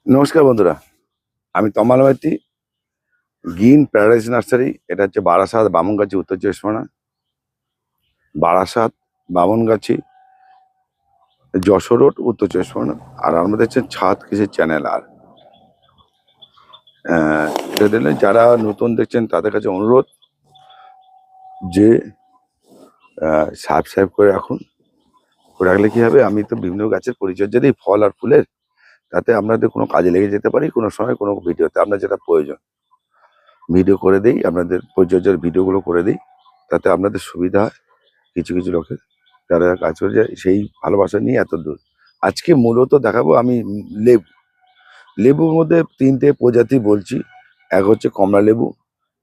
নমস্কার বন্ধুরা, আমি তমাল মাইতি। গ্রিন প্যারাডাইস নার্সারি, এটা হচ্ছে বারাসাত বামনগাছি, উত্তর চব্বিশ পরগনা। বারাসাত বামনগাছি, যশোর রোড, উত্তর চব্বিশ পরগনা। আর আমরা দেখছেন ছাদ কৃষির চ্যানেল। আর এটা দিলে যারা নতুন দেখছেন তাদের কাছে অনুরোধ যে সাবস্ক্রাইব করে রাখুন। করে রাখলে কি হবে, আমি তো বিভিন্ন গাছের পরিচর্যা দিই, ফল আর ফুলের। তাতে আপনাদের কোনো কাজে লেগে যেতে পারি, কোনো সময় কোনো ভিডিওতে আপনার যেটা প্রয়োজন ভিডিও করে দিই, আপনাদের পরিচর্যার ভিডিওগুলো করে দিই। তাতে আপনাদের সুবিধা হয়। কিছু কিছু লোকের যারা কাজ করে যায় সেই ভালোবাসা নিয়ে এত দূর। আজকে মূলত দেখাবো আমি লেবু। লেবুর মধ্যে তিনটে প্রজাতি বলছি। এক হচ্ছে কমলা লেবু,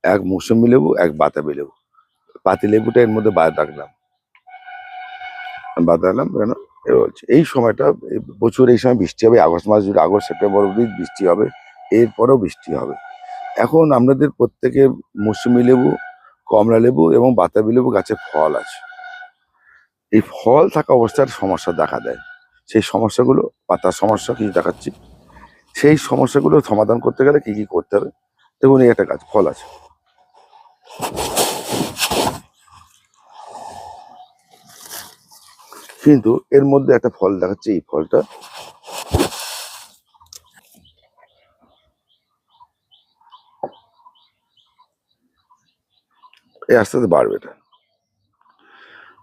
এক মৌসুমী লেবু, এক বাতাবি লেবু। পাতি লেবুটা এর মধ্যে বাদ রাখলাম কেন এ বলছি এই সময়টা প্রচুর, এই সময় বৃষ্টি হবে। আগস্ট মাস জুড়ে, আগস্ট সেপ্টেম্বর অবধি বৃষ্টি হবে, এরপরেও বৃষ্টি হবে। এখন আপনাদের প্রত্যেকের মৌসুমী লেবু, কমলা লেবু এবং বাতাবি লেবু গাছে ফল আছে। এই ফল থাকা অবস্থার সমস্যা দেখা দেয়। সেই সমস্যাগুলো, পাতার সমস্যা কিছু দেখাচ্ছি। সেই সমস্যাগুলো সমাধান করতে গেলে কি কি করতে হবে দেখুন। এই একটা গাছ ফল আছে, কিন্তু এর মধ্যে একটা ফল দেখাচ্ছে। এই ফলটা এই আস্তে আস্তে বাড়বে।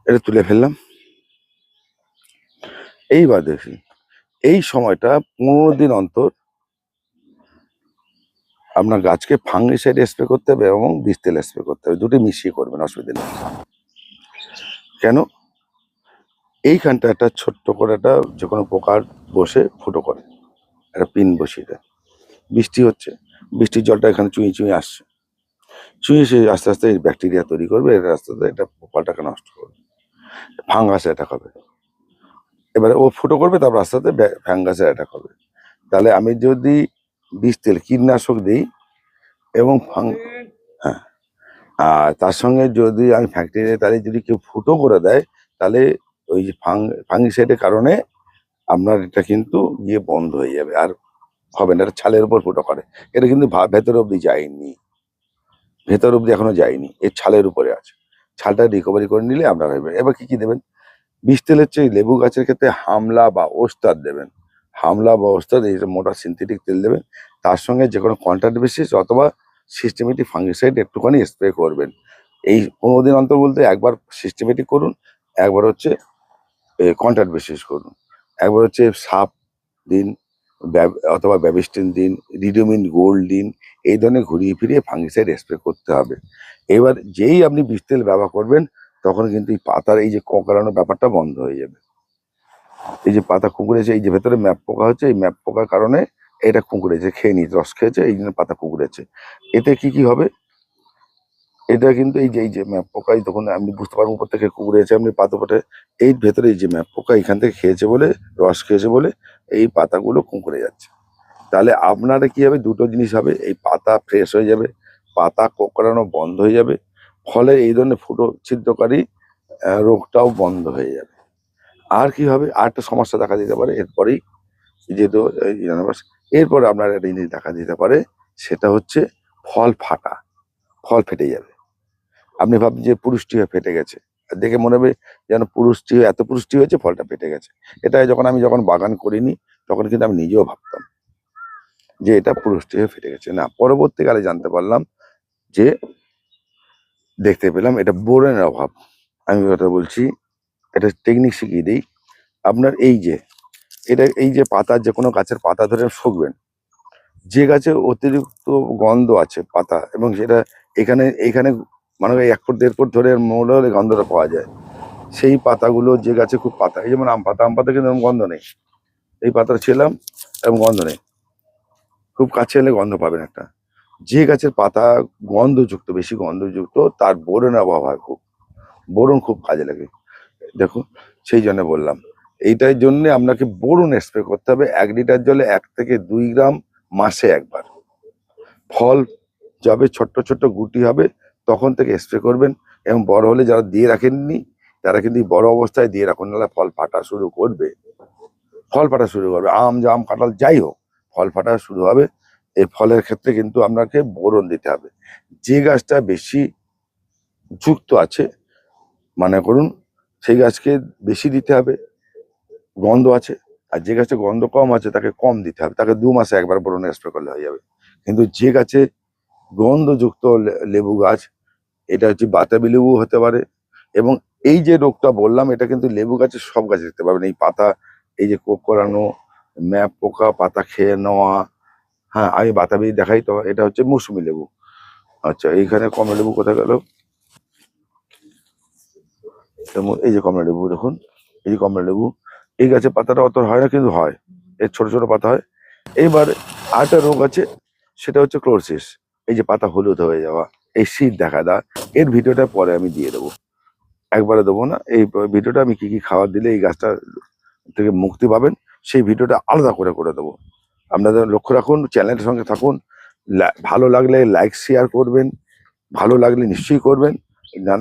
এটা তুলে ফেললাম। এইবার দেখি এই সময়টা 15 দিন অন্তর আপনার গাছকে ফাঙ্গিসাইড স্প্রে করতে হবে এবং বীজ তেল স্প্রে করতে হবে। দুটি মিশিয়ে করবেন, অসুবিধা নেই। কেন, এইখানটা একটা ছোট্ট করে একটা যে কোনো পোকার বসে ফুটো করে একটা পিন বসিয়ে দেয়। বৃষ্টি হচ্ছে, বৃষ্টির জলটা এখানে চুঁই চুঁই আসছে, চুঁই সে আস্তে আস্তে এই ব্যাকটেরিয়া তৈরি করবে। এটা আস্তে আস্তে এটা পোকাটাকে নষ্ট করবে, ফাঙ্গাস অ্যাটাক হবে। এবারে ও ফুটো করবে, তারপর আস্তে আস্তে ফাঙ্গাসের অ্যাটাক হবে। তাহলে আমি যদি বীজ তেল কীটনাশক দিই এবং হ্যাঁ, আর তার সঙ্গে যদি আমি ফ্যাক্টরি, তাহলে যদি কেউ ফুটো করে দেয়, তাহলে ওই যে ফাঙ্গিসাইডের কারণে আপনার এটা কিন্তু গিয়ে বন্ধ হয়ে যাবে, আর হবে না। এটা ছালের উপর ফুটো করে, এটা কিন্তু ভেতর অব্দি যায়নি, ভেতর অব্দি এখনো যায়নি, এর ছালের উপরে আছে। ছালটা রিকভারি করে নিলে আপনার হবে। এবার কি কি দেবেন? বীজ তেল হচ্ছে লেবু গাছের ক্ষেত্রে হামলা বা ওস্তাদ দেবেন। হামলা বা ওস্তাদ, এই যে মোটা সিনথেটিক তেল দেবেন। তার সঙ্গে যে কোনো কন্ট্রাক্ট বেসিস অথবা সিস্টেমেটিক ফাঙ্গিসাইড একটুখানি স্প্রে করবেন। এই 15 দিন অন্তর বলতে একবার সিস্টেমেটিক করুন, একবার হচ্ছে কন্ট্রাক্ট বেসিস করুন। একবার হচ্ছে সাপ দিন, অথবা ব্যাবিস্টিন দিন, রিডোমিন গোল্ড দিন। এই ধরনের ঘুরিয়ে ফিরিয়ে ফাঙ্গিসাইড স্প্রে করতে হবে। এবার যেই আপনি বীজ তেল ব্যবহার করবেন, তখন কিন্তু এই পাতার এই যে কোঁকড়ানোর ব্যাপারটা বন্ধ হয়ে যাবে। এই যে পাতা কুঁকড়েছে, এই যে ভেতরে ম্যাপ পোকা হচ্ছে, এই ম্যাপ পোকার কারণে এটা কুঁকড়েছে, খেয়ে নিয়েছে, রস খেয়েছে, এই জন্য পাতা কুঁকড়েছে। এতে কি কি হবে, এটা কিন্তু এই যে ম্যাপ পোকাই, তখন আপনি বুঝতে পারবেন উপর থেকে কুঁকড়েছে আপনি পাতা পটে। এই ভেতরে এই যে ম্যাপ পোকা এখান থেকে খেয়েছে বলে, রস খেয়েছে বলে এই পাতাগুলো কুঁকড়ে যাচ্ছে। তাহলে আপনারা কি হবে, দুটো জিনিস হবে। এই পাতা ফ্রেশ হয়ে যাবে, পাতা কোঁকড়ানো বন্ধ হয়ে যাবে, ফলে এই ধরনের ফুটো ছিদ্রকারী রোগটাও বন্ধ হয়ে যাবে। আর কি হবে, আর একটা সমস্যা দেখা দিতে পারে এরপরেই, যেহেতু এরপরে আপনার একটা জিনিস দেখা দিতে পারে, সেটা হচ্ছে ফল ফাটা, ফল ফেটে যাবে। আপনি ভাবছেন যে পুরুষটি হয়ে ফেটে গেছে, আর দেখে মনে হবে যেন পুরুষটি হয়ে এত পুরুষটি হয়েছে, ফলটা ফেটে গেছে। এটা যখন বাগান করিনি, তখন কিন্তু আমি নিজেও ভাবতাম যে এটা পুরুষটি হয়ে ফেটে গেছে। না, পরবর্তীকালে জানতে পারলাম যে, দেখতে পেলাম এটা বোরনের অভাব। আমি কথা বলছি, এটা টেকনিক শিখিয়ে দিই। আপনার এই যে পাতা, যে কোনো গাছের পাতা ধরে শুকবেন, যে গাছে অতিরিক্ত গন্ধ আছে পাতা, এবং সেটা এখানে এখানে মানে 1 ফুট 1.5 ফুট ধরে মোড় হলে গন্ধটা পাওয়া যায়। সেই পাতাগুলো, যে গাছে খুব পাতা, এই যেমন আম পাতা কিন্তু এরকম গন্ধ নেই। এই পাতাটা ছিলাম এবং গন্ধ নেই, খুব কাছে এলে গন্ধ পাবেন একটা। যে গাছের পাতা গন্ধযুক্ত, বেশি গন্ধযুক্ত, তার বোরন অভাব হয় খুব। বোরন খুব কাজে লাগে, দেখুন। সেই জন্য বললাম, এইটার জন্য আপনাকে বোরন স্প্রে করতে হবে 1 লিটার জলে 1 থেকে 2 গ্রাম মাসে একবার। ফল যবে ছোট্ট ছোট্ট গুটি হবে, তখন থেকে স্প্রে করবেন। এবং বড় হলে যারা দিয়ে রাখেননি, তারা কিন্তু বড় অবস্থায় দিয়ে রাখুন, নাহলে ফল ফাটা শুরু করবে। ফল ফাটা শুরু করবে, আম জাম কাঁঠাল যাই হোক, ফল ফাটা শুরু হবে। এই ফলের ক্ষেত্রে কিন্তু আপনাকে বোরন দিতে হবে। যে গাছটা বেশি যুক্ত আছে, মনে করুন সেই গাছকে বেশি দিতে হবে, গন্ধ আছে। আর যে গাছে গন্ধ কম আছে তাকে কম দিতে হবে, তাকে 2 মাসে একবার বোরন স্প্রে করলে হয়ে যাবে। কিন্তু যে গাছে গন্ধযুক্ত লেবু গাছ, এটা হচ্ছে বাতাবি লেবু হতে পারে। এবং এই যে রোগটা বললাম এটা কিন্তু লেবু গাছের সব গাছে দেখতে পাবেন। এই পাতা, এই যে কোঁকড়ানো, ম্যাপ পোকা, পাতা খেয়ে নেওয়া। হ্যাঁ, আমি বাতাবি দেখাই তো, এটা হচ্ছে মৌসুমি লেবু। আচ্ছা, এইখানে কমলা লেবু কোথায় গেল? এই যে কমলা লেবু দেখুন, এই যে কমলা লেবু, এই গাছের পাতাটা অত হয় না কিন্তু হয়, এর ছোট ছোট পাতা হয়। এইবার আরেকটা রোগ আছে, সেটা হচ্ছে ক্লোরসিস। এই যে পাতা হলুদ হয়ে যাওয়া, এই শীত দেখা দেওয়া, এর ভিডিওটা পরে আমি দিয়ে দেবো, একবারে দেবো না। এই ভিডিওটা আমি কি কি খাবার দিলে এই গাছটা থেকে মুক্তি পাবেন সেই ভিডিওটা আলাদা করে করে দেবো। আপনাদের লক্ষ্য রাখুন, চ্যানেলের সঙ্গে থাকুন। ভালো লাগলে লাইক শেয়ার করবেন, ভালো লাগলে নিশ্চয়ই করবেন,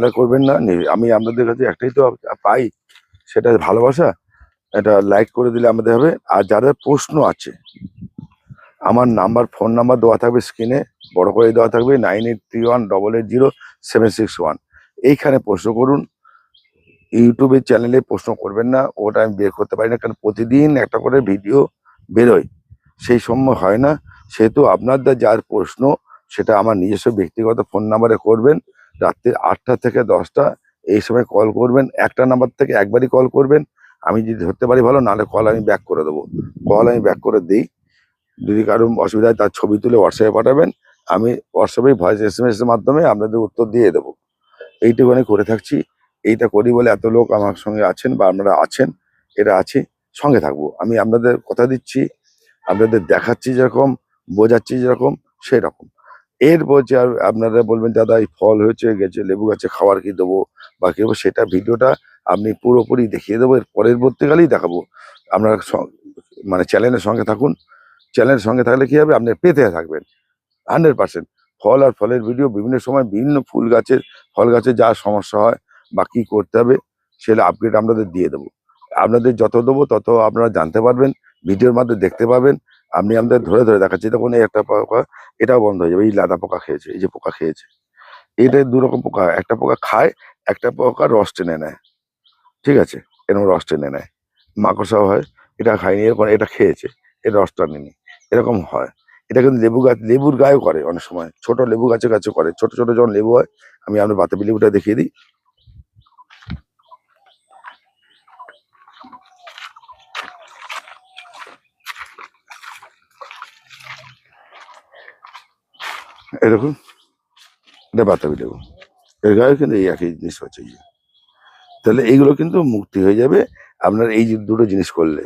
না করবেন না। আমি আপনাদের কাছে একটাই তো পাই, সেটা ভালোবাসা। এটা লাইক করে দিলে আমাদের হবে। আর যাদের প্রশ্ন আছে, আমার নাম্বার, ফোন নাম্বার দেওয়া থাকবে স্ক্রিনে, বড় করে দেওয়া থাকবে 9831880761। এইখানে প্রশ্ন করুন। ইউটিউবের চ্যানেলে প্রশ্ন করবেন না, ওটা আমি বের করতে পারি না, কারণ প্রতিদিন একটা করে ভিডিও বেরোয়, সেই সময় হয় না। সেহেতু আপনাদের যার প্রশ্ন সেটা আমার নিজস্ব ব্যক্তিগত ফোন নাম্বারে করবেন। রাত্রি 8টা থেকে 10টা এই সময় কল করবেন। একটা নাম্বার থেকে একবারই কল করবেন। আমি যদি ধরতে পারি ভালো, নাহলে কল আমি ব্যাক করে দেবো। কল আমি ব্যাক করে দিই। যদি কারো অসুবিধা হয় তার ছবি তুলে হোয়াটসঅ্যাপে পাঠাবেন, আমি হোয়াটসঅ্যাপে ভয়েস SMS এর মাধ্যমে আপনাদের উত্তর দিয়ে দেবো। এইটুকুনি করে থাকছি। এইটা করি বলে এত লোক আমার সঙ্গে আছেন, বা আপনারা আছেন, এরা আছে, সঙ্গে থাকবো। আমি আপনাদের কথা দিচ্ছি, আপনাদের দেখাচ্ছি যেরকম, বোঝাচ্ছি যেরকম, সেই রকম। এর বলছে আর আপনারা বলবেন দাদা এই ফল হয়েছে গেছে, লেবু গাছে খাবার কি দেবো বা কি দেবো, সেটা ভিডিওটা আপনি পুরোপুরি দেখিয়ে দেবো, এর পরবর্তীকালেই দেখাবো। আপনারা মানে চ্যানেলের সঙ্গে থাকুন। চ্যানেলের সঙ্গে থাকলে কি হবে, আপনি পেতে থাকবেন 100%। ফল আর ফলের ভিডিও বিভিন্ন সময় বিভিন্ন ফুল গাছের, ফল গাছের যা সমস্যা হয় বা কি করতে হবে সেটা আপডেট আপনাদের দিয়ে দেবো। আপনাদের যত দেবো তত আপনারা জানতে পারবেন, ভিডিওর মাধ্যমে দেখতে পাবেন। আপনি আমাদের ধরে ধরে দেখাচ্ছি, তখন এই একটা পোকা, এটাও বন্ধ হয়ে যাবে। এই লাদা পোকা খেয়েছে, এই যে পোকা খেয়েছে, এটা 2 রকম পোকা হয়। একটা পোকা খায়, একটা পোকা রস টেনে নেয়। ঠিক আছে, এরকম রস টেনে নেয়। মাকড়সাও হয়, এটা খায়নি, এরকম এটা খেয়েছে, এর রসটা নেয়নি, এরকম হয়। এটা কিন্তু লেবু গাছ, লেবুর গায়েও করে অনেক সময়, ছোট লেবু গাছে গাছে করে। ছোট ছোট যখন লেবু হয়, আমি আপনার বাতাবি লেবুটা দেখিয়ে দিই। এরকম, এটা বাতাবি লেবু, এর গায়ে কিন্তু এই একই জিনিস হচ্ছে। এই যে, তাহলে এইগুলো কিন্তু মুক্তি হয়ে যাবে আপনার এই যে দুটো জিনিস করলে।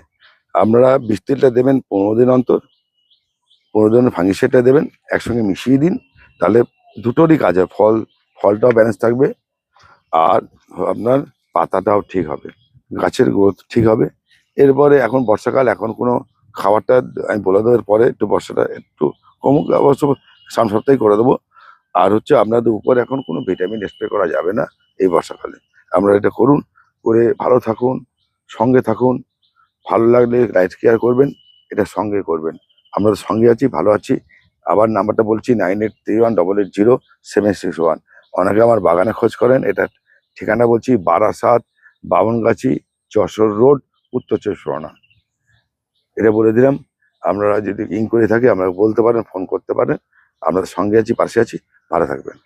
আপনারা বৃষ্টিটা দেবেন 15 দিন অন্তর, 15 দিন ফাঙ্গিসাইডটা দেবেন, একসঙ্গে মিশিয়ে দিন। তাহলে দুটোরই কাজ হয়, ফলটাও ব্যালেন্স থাকবে, আর আপনার পাতাটাও ঠিক হবে, গাছের গ্রোথ ঠিক হবে। এরপরে এখন বর্ষাকাল, এখন কোনো খাবারটা আমি বলে দেবো, পরে একটু বর্ষাটা একটু কমুক, অবশ্য সামনের সপ্তাহে করে দেবো। আর হচ্ছে আপনাদের উপরে এখন কোনো ভিটামিন স্প্রে করা যাবে না এই বর্ষাকালে। আপনারা এটা করুন, করে ভালো থাকুন, সঙ্গে থাকুন। ভালো লাগলে লাইক কেয়ার করবেন, এটা সঙ্গে করবেন। আমরা সঙ্গে আছি, ভালো আছি। আবার নাম্বারটা বলছি 9831880761। অনেকে আমার বাগানে খোঁজ করেন, এটা ঠিকানা বলছি বারাসাত, বামনগাছি, যশোর রোড, উত্তর 24 পরগনা। এটা বলে দিলাম। আপনারা যদি ইনকোয়ারি থাকে আপনারা বলতে পারেন, ফোন করতে পারেন। আপনাদের সঙ্গে আছি, পাশে আছি, ভালো থাকবেন।